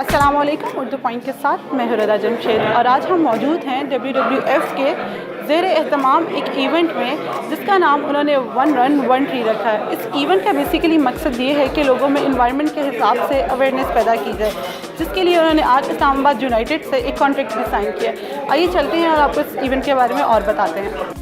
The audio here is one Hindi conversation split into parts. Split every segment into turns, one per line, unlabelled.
अस्सलाम वालेकुम। उर्दू पॉइंट के साथ मैं हुरदा जमशेद और आज हम मौजूद हैं WWF के ज़ेर एहतमाम एक इवेंट में जिसका नाम उन्होंने वन रन वन ट्री रखा है। इस इवेंट का बेसिकली मकसद ये है कि लोगों में इन्वायरमेंट के हिसाब से अवेयरनेस पैदा की जाए, जिसके लिए उन्होंने आज इस्लामाबाद यूनाइटेड से एक कॉन्ट्रैक्ट भी साइन किया। आइए चलते हैं और आपको इस इवेंट के बारे में और बताते हैं।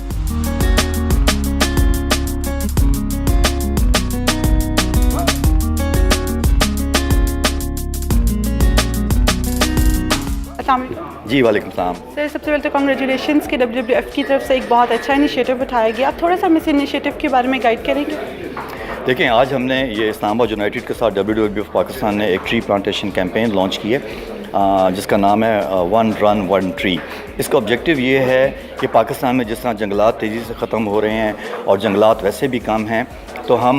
जी वालेकुम सलाम।
सर, सबसे पहले तो कांग्रेचुलेशंस कि WWF की तरफ से एक बहुत अच्छा इनिशिएटिव उठाया गया। आप थोड़ा सा हमें इस इनिशिएटिव के बारे में गाइड करेंगे?
देखें, आज हमने ये इस्लामाबाद यूनाइटेड के साथ WWF पाकिस्तान ने एक ट्री प्लांटेशन कैंपेन लॉन्च की है जिसका नाम है वन रन वन ट्री। इसका ऑब्जेक्टिव ये है कि पाकिस्तान में जिस तरह जंगलात तेज़ी से ख़त्म हो रहे हैं और जंगलात वैसे भी कम हैं, तो हम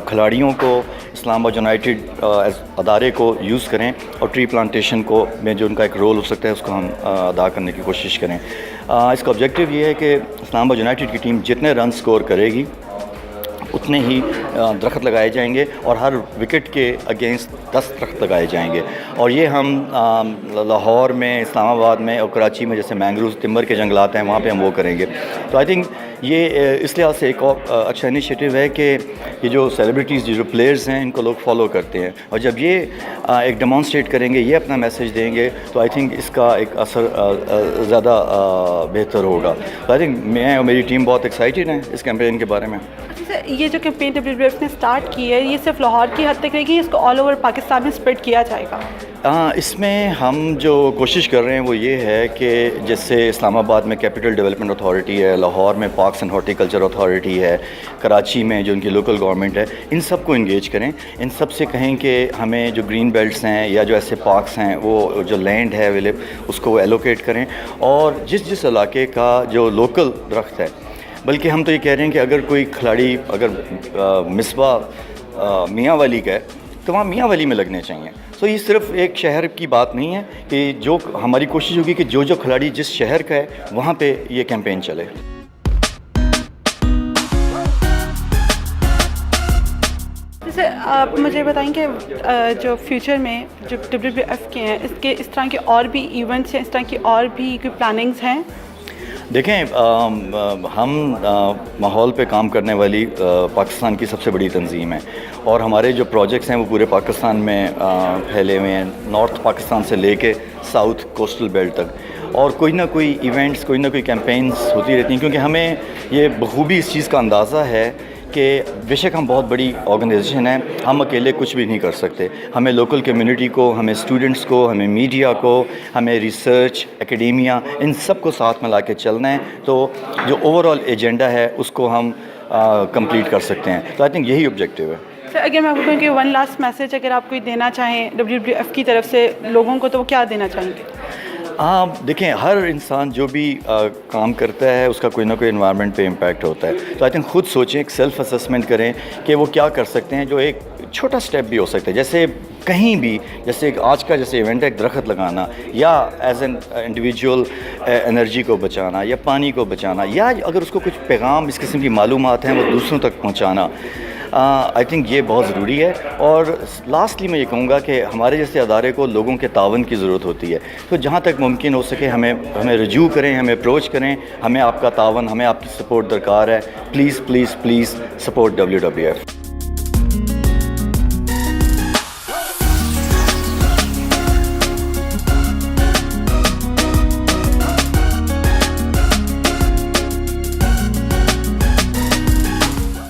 खिलाड़ियों को इस्लामाबाद यूनाइटेड अदारे को यूज़ करें और ट्री प्लांटेशन को में जो उनका एक रोल हो सकता है उसको हम अदा करने की कोशिश करें। इसका ऑब्जेक्टिव ये है कि इस्लामाबाद यूनाइटेड की टीम जितने रन स्कोर करेगी उतने ही दरख्त लगाए जाएंगे और हर विकेट के अगेंस्ट 10 दरख्त लगाए जाएंगे। और ये हम लाहौर में, इस्लामाबाद में और कराची में जैसे मैंग्रोव टिम्बर के जंगलात हैं वहाँ पे हम वो करेंगे। तो आई थिंक ये इस लिहाज से एक और अच्छा इनिशिएटिव है कि ये जो सेलिब्रिटीज़ जो प्लेयर्स हैं इनको लोग फॉलो करते हैं, और जब ये एक डेमॉन्स्ट्रेट करेंगे, ये अपना मैसेज देंगे, तो आई थिंक इसका एक असर ज़्यादा बेहतर होगा। तो आई थिंक मैं और मेरी टीम बहुत एक्साइटेड हैं इस कैंपेन के बारे में।
ये जो कैंपेन WWF ने स्टार्ट की है, ये सिर्फ लाहौर की हद तक रहेगी, इसको ऑल ओवर पाकिस्तान में स्प्रेड किया जाएगा?
इसमें हम जो कोशिश कर रहे हैं वो ये है कि जैसे इस्लामाबाद में कैपिटल डेवलपमेंट अथॉरिटी है, लाहौर में पार्क्स एंड हॉर्टिकल्चर अथॉरिटी है, कराची में जो उनकी लोकल गवर्नमेंट है, इन सब को इंगेज करें। इन सब से कहें कि हमें जो ग्रीन बेल्ट्स हैं या जो ऐसे पार्क्स हैं वो जो लैंड है अवेलेबल उसको एलोकेट करें, और जिस जिस इलाके का जो लोकल दरख्त है, बल्कि हम तो ये कह रहे हैं कि अगर कोई खिलाड़ी अगर मिसबा मियाँ वाली का है तो वहाँ मियाँ वाली में लगने चाहिए। तो ये सिर्फ एक शहर की बात नहीं है कि जो हमारी कोशिश होगी कि जो खिलाड़ी जिस शहर का है वहाँ पे ये कैंपेन चले।
जैसे आप मुझे बताएंगे जो फ्यूचर में जो WWF के हैं इसके इस तरह के और भी इवेंट्स हैं, इस तरह की और भी कोई प्लानिंग्स हैं?
देखें, हम माहौल पे काम करने वाली पाकिस्तान की सबसे बड़ी तंजीम है, और हमारे जो प्रोजेक्ट्स हैं वो पूरे पाकिस्तान में फैले हुए हैं, नॉर्थ पाकिस्तान से लेके साउथ कोस्टल बेल्ट तक। और कोई ना कोई इवेंट्स, कोई ना कोई कैंपेन्स होती रहती हैं, क्योंकि हमें ये बखूबी इस चीज़ का अंदाज़ा है कि बेशक हम बहुत बड़ी ऑर्गेनाइजेशन है, हम अकेले कुछ भी नहीं कर सकते। हमें लोकल कम्युनिटी को, हमें स्टूडेंट्स को, हमें मीडिया को, हमें रिसर्च, एकेडेमिया, इन सब को साथ में ला के चलना है, तो जो ओवरऑल एजेंडा है उसको हम कंप्लीट कर सकते हैं। तो आई थिंक यही ऑब्जेक्टिव है।
सर, अगर मैं आपको कहूँ कि वन लास्ट मैसेज अगर आप कोई देना चाहें WWF की तरफ से लोगों को, तो वो क्या देना चाहेंगे?
देखें, हर इंसान जो भी काम करता है उसका कोई ना कोई एनवायरनमेंट पे इम्पैक्ट होता है। तो आई थिंक खुद सोचें, एक सेल्फ असेसमेंट करें कि वो क्या कर सकते हैं, जो एक छोटा स्टेप भी हो सकता है। जैसे कहीं भी, जैसे आज का जैसे इवेंट है, एक दरख्त लगाना, या एज एन इंडिविजुअल एनर्जी को बचाना, या पानी को बचाना, या अगर उसको कुछ पैगाम इस किस्म की मालूमात हैं वो दूसरों तक पहुँचाना, आई थिंक ये बहुत ज़रूरी है। और लास्टली मैं ये कहूँगा कि हमारे जैसे अदारे को लोगों के तावन की ज़रूरत होती है, तो जहाँ तक मुमकिन हो सके हमें रजू करें, हमें अप्रोच करें, हमें आपका तावन, हमें आपकी सपोर्ट दरकार है। Please please please support WWF।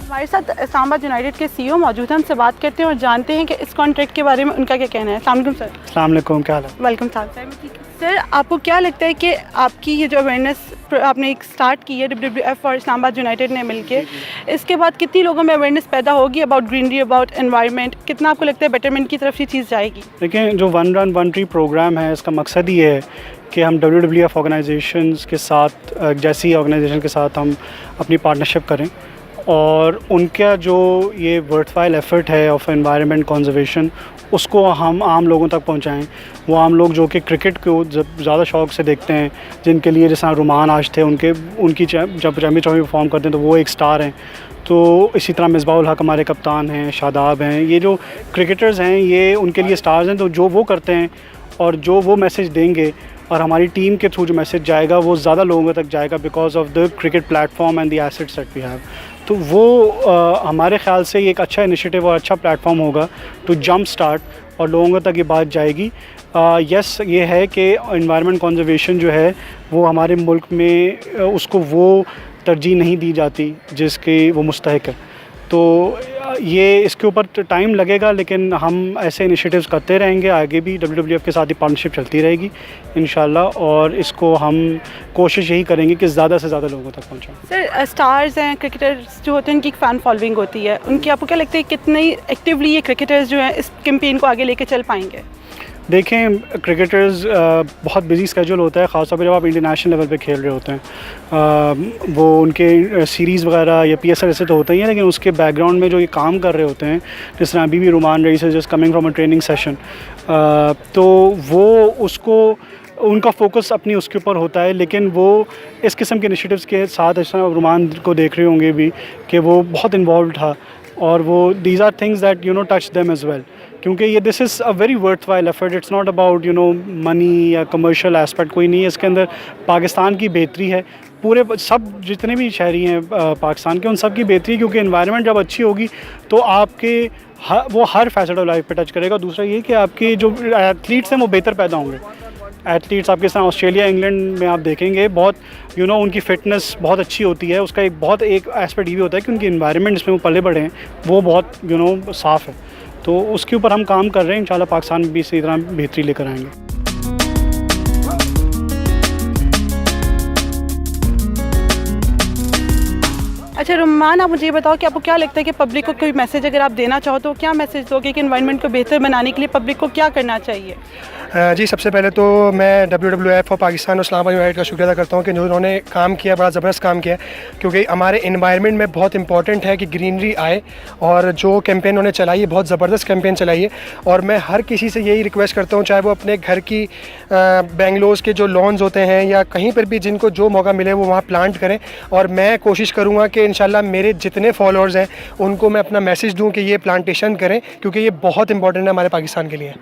हमारे साथ इस्लामाबाद यूनाइटेड के CEO मौजूद हैं, हमसे बात करते हैं और जानते हैं कि इस कॉन्ट्रैक्ट के बारे में उनका क्या कहना है। अस्सलाम वालेकुम सर।
अस्सलाम वालेकुम, क्या हाल है?
वेलकम सर, आपको क्या लगता है कि आपकी ये जो अवेयरनेस आपने एक स्टार्ट की है WWF और इस्लामाबाद यूनाइटेड ने मिलके, इसके बाद कितनी लोगों में अवेयरनेस पैदा होगी अबाउट ग्रीनरी, अबाउट एनवायरनमेंट? कितना आपको लगता है बेटरमेंट की तरफ ये चीज़ जाएगी?
देखिए, जो one run one tree program है, इसका मकसद ये है कि हम WWF ऑर्गेनाइजेशंस के साथ, जैसी ऑर्गेनाइजेशन के साथ हम अपनी पार्टनरशिप करें, और उनका जो ये वर्थवाइल एफ़र्ट है ऑफ एनवायरनमेंट कंजर्वेशन, उसको हम आम लोगों तक पहुंचाएं। वो आम लोग जो कि क्रिकेट को जब ज़्यादा शौक़ से देखते हैं, जिनके लिए जैसा रुमान आज थे, उनकी जब चैम्पियन ट्रॉफी परफॉर्म करते हैं तो वो एक स्टार हैं, तो इसी तरह मिसबाह-उल हक हमारे कप्तान हैं, शादाब हैं, ये जो क्रिकेटर्स हैं ये उनके लिए स्टार्स हैं। तो जो वो करते हैं और जो वो मैसेज देंगे और हमारी टीम के थ्रू जो मैसेज जाएगा वो ज़्यादा लोगों तक जाएगा because of the cricket platform and the assets that we have. तो वो हमारे ख़्याल से ये एक अच्छा इनिशिएटिव और अच्छा प्लेटफॉर्म होगा टू जंप स्टार्ट और लोगों तक ये बात जाएगी। यस ये है कि एनवायरनमेंट कंजर्वेशन जो है वो हमारे मुल्क में उसको वो तरजीह नहीं दी जाती जिसके वो मुस्तहिक है। तो ये इसके ऊपर टाइम लगेगा लेकिन हम ऐसे इनिशिएटिव्स करते रहेंगे आगे भी। WWF के साथ ही पार्टनरशिप चलती रहेगी इंशाल्लाह और इसको हम कोशिश यही करेंगे कि ज़्यादा से ज़्यादा लोगों तक पहुँचाएं।
सर स्टार्स हैं, क्रिकेटर्स जो होते हैं उनकी एक फ़ैन फॉलोइंग होती है, उनकी आपको क्या लगता है कितनी एक्टिवली ये क्रिकेटर्स जो हैं इस कैंपेन को आगे लेके चल पाएंगे?
देखें क्रिकेटर्स बहुत बिजी स्केड्यूल होता है, ख़ासतौर पर जब आप इंटरनेशनल लेवल पे खेल रहे होते हैं। वो उनके सीरीज़ वगैरह या PSL ऐसे तो होता ही है लेकिन उसके बैकग्राउंड में जो ये काम कर रहे होते हैं, जिस तरह अभी भी Rumman Raees just coming from a training session, तो वो उसको उनका फोकस अपनी उसके ऊपर होता है। लेकिन वो इस किस्म के इनिशिएटिव्स के साथ, इस तरह रुमान को देख रहे होंगे भी कि वो बहुत इन्वॉल्व था और वो these are things that touch them as well, क्योंकि ये this is a very worthwhile effort. It's not about money या कमर्शियल एस्पेक्ट कोई नहीं है इसके अंदर। पाकिस्तान की बेहतरी है, पूरे सब जितने भी शहरी हैं पाकिस्तान के उन सब की बेहतरी, क्योंकि एनवायरनमेंट जब अच्छी होगी तो आपके वो हर फैसेट ऑफ लाइफ पे टच करेगा। दूसरा ये कि आपके जो एथलीट्स हैं वो बेहतर पैदा होंगे। एथलीट्स आपके साथ ऑस्ट्रेलिया इंग्लैंड में आप देखेंगे बहुत उनकी फ़िटनेस बहुत अच्छी होती है। उसका एक एस्पेक्ट ये भी होता है कि उनकी एनवायरनमेंट जिसमें वो पले बढ़े हैं वो बहुत साफ़ है। तो उसके ऊपर हम काम कर रहे हैं, इंशाल्लाह पाकिस्तान में भी इसी तरह बेहतरी लेकर आएंगे।
अच्छा रुमान, आप मुझे ये बताओ कि आपको क्या लगता है कि पब्लिक को कोई मैसेज अगर आप देना चाहो तो क्या मैसेज दोगे कि एनवायरनमेंट को बेहतर बनाने के लिए पब्लिक को क्या करना चाहिए?
जी, सबसे पहले तो मैं WWF और पाकिस्तान और इस्लामाबाद यूनाइटेड का शुक्रिया अदा करता हूँ कि जो उन्होंने काम किया, बड़ा ज़बरदस्त काम किया, क्योंकि हमारे एनवायरनमेंट में बहुत इंपॉर्टेंट है कि ग्रीनरी आए। और जो कैंपेन उन्होंने चलाई है बहुत ज़बरदस्त कैंपेन चलाई है। और मैं हर किसी से यही रिक्वेस्ट करता हूँ, चाहे वो अपने घर की बेंगलोर के जो लॉन्स होते हैं या कहीं पर भी जिनको जो मौका मिले वो वहाँ प्लांट करें। और मैं कोशिश करूँगा कि इंशाल्लाह मेरे जितने फॉलोअर्स हैं उनको मैं अपना मैसेज दूँ कि ये प्लांटेशन करें, क्योंकि ये बहुत इंपॉर्टेंट है हमारे पाकिस्तान के लिए।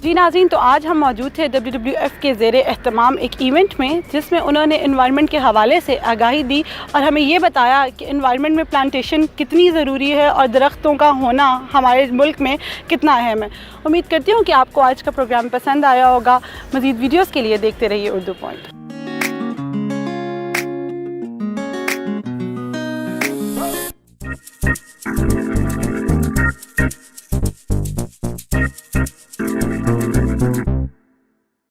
जी नाज़रीन, तो आज हम मौजूद थे WWF के ज़ेरे एहतमाम एक इवेंट में जिसमें उन्होंने एनवायरनमेंट के हवाले से आगाही दी और हमें ये बताया कि एनवायरनमेंट में प्लांटेशन कितनी ज़रूरी है और दरख्तों का होना हमारे मुल्क में कितना अहम है। उम्मीद करती हूँ कि आपको आज का प्रोग्राम पसंद आया होगा। मज़ीद वीडियोज़ के लिए देखते रहिए उर्दू पॉइंट।